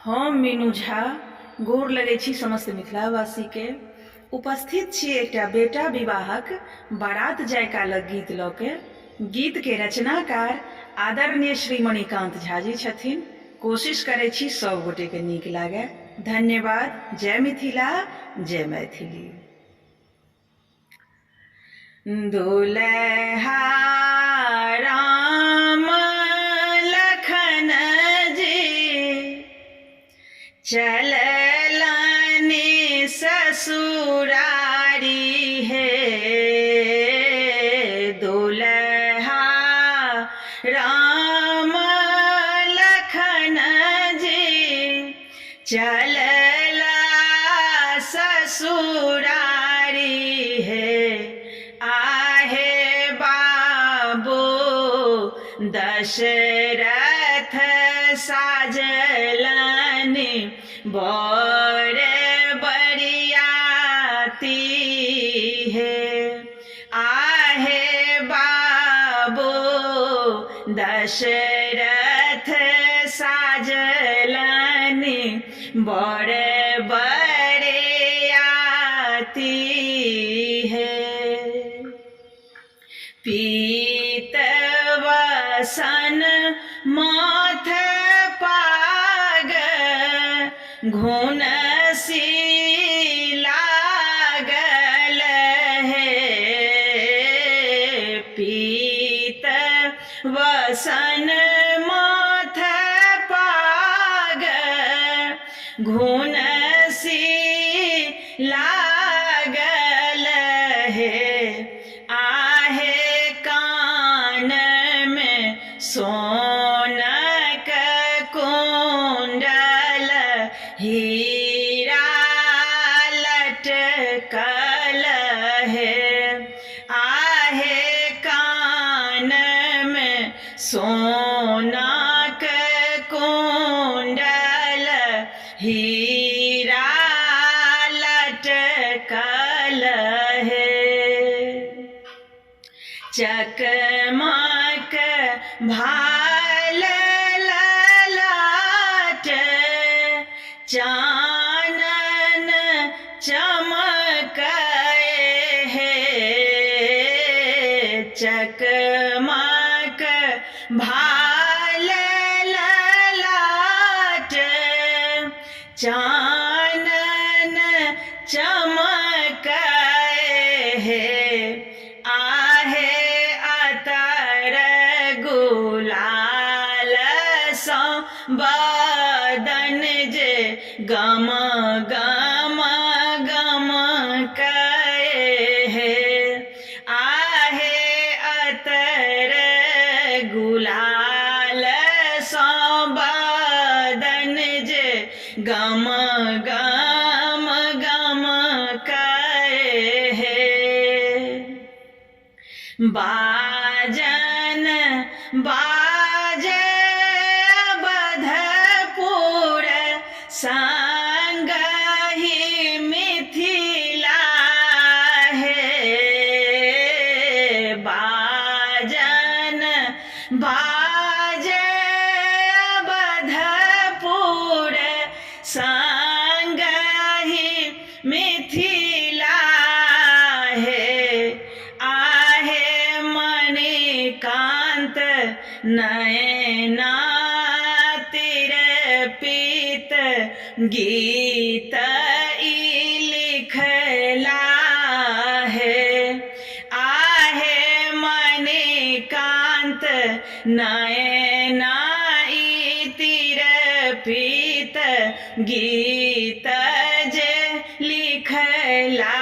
हम मीनू झा गोर लगै छी समस्त मिथिलावासी के। उपस्थित छी एकटा बेटा विवाहक बारात जाय कालक गीत लऽ के। गीत के रचनाकार आदरणीय श्री मणिकांत झा जी छथिन। कोशिश करै छी सब गोटे के नीक लागे। धन्यवाद। जय मिथिला, जय मैथिली। दुल्हा राम लखन जी चललनि ससुरारी हे। दुल्हा राम लखन जी चलला ससुरारी हे। आहे बाबू दशरथ साजलनि बर बरियाती हे। आहे बाबू दशरथ साजलनि बर बरियाती हे। पीतवसन माथ पाग घुनसी लागल हे। पीतवसन माथ पाग घुनसी लागल हे। आहे कान में सोनक कुंडल हीरा लटकल हे। आहे कान में सोनक कुंडल हीरा लटकल हे। चकमक भाल ललाट चानन चमकै हे। चकमक भाल ललाट चानन चमकै हे। आहे अतर गुलाल सँ बदन जे गम गम गम कहे हे। आहे अतर गुलाल सँ बदन जे गम गम गम कहे हे। बाजन बाजे अवधपुर संगहि मिथिला हे। बाजन बाजे अवधपुर संगहि मिथिला हे। आहे मणिकांत नयना तिरपित गीत ई लिखला है। आहे मणिकांत नयना ई तिरपित गीत जे लिखला